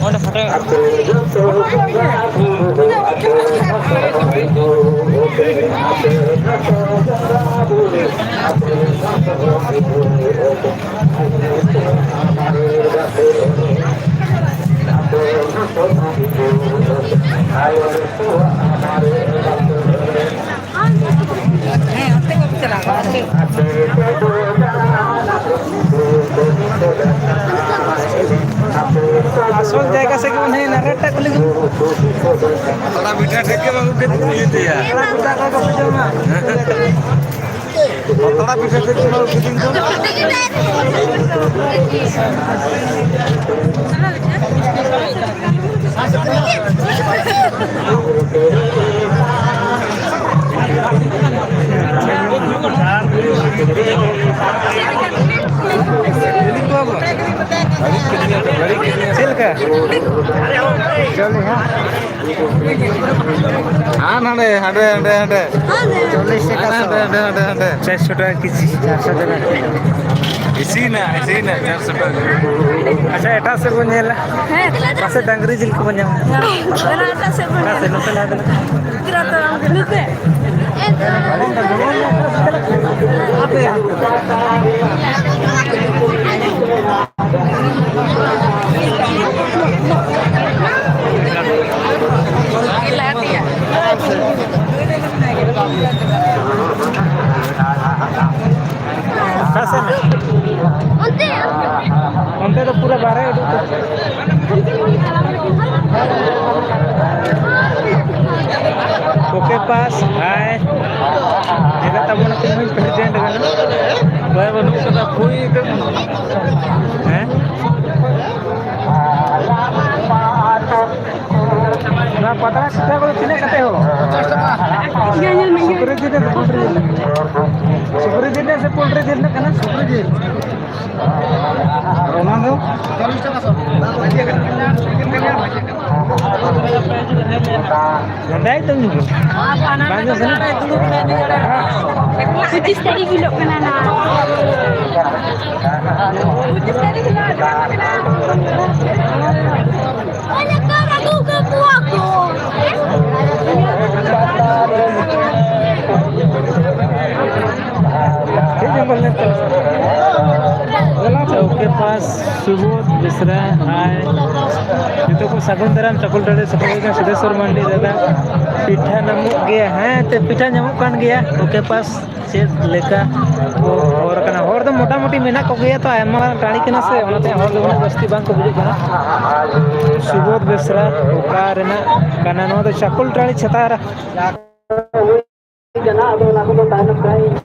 Mana foto? আসল জায়গা से कौन है नरेटा को लेकिन थोड़ा मीठा ठेक के बाबू के दिए थे यार कुत्ता का पीछे में थोड़ा मीठा ठेक के बाबू के दिन तो चिलका चले हाँ हंडे हंडे हंडे हंडे 40 টাকা हंडे हंडे हंडे हंडे 400 টাকা কেজি 400 টাকা কিলো इसी ना 400 টাকা अच्छा एटा से बन जाला पासे डंगरी जिल को बन जाम एटा से एटा से नो पहला दे गिराता नुते आपे onte तो पूरा बारे ओके पास हाय जगह तब ना कोई प्रेसिडेंट है ना भाई बनु का कोई हैं ना पता है को किने कते हो सुपर दिन से पोल्ट्री दिन ना सुपर दिन रोना दो 40 টাকা সব Gandai tuh nih. Banyak sana itu Putih tadi kilo kena na. Putih tadi kilo kena. Banyak cara tu ke buahku. ये जंगल में चौक के पास सुबोध मिश्रा हाय तो को सगुन दराम चकुलटाड़ी सफाई सिद्धेश्वर मंडी दादा पिठा नमक गया है तो पिठा नमक कान गया ओके पास चेक लेका और कना और तो मोटा मोटी मेना को गया तो आयमा टाणी कना से ओनाते और दो बस्ती बांग को बुझे कना सुबोध मिश्रा ओका रेना कना नो तो चकुलटाड़ी छतारा जना दो ना को तान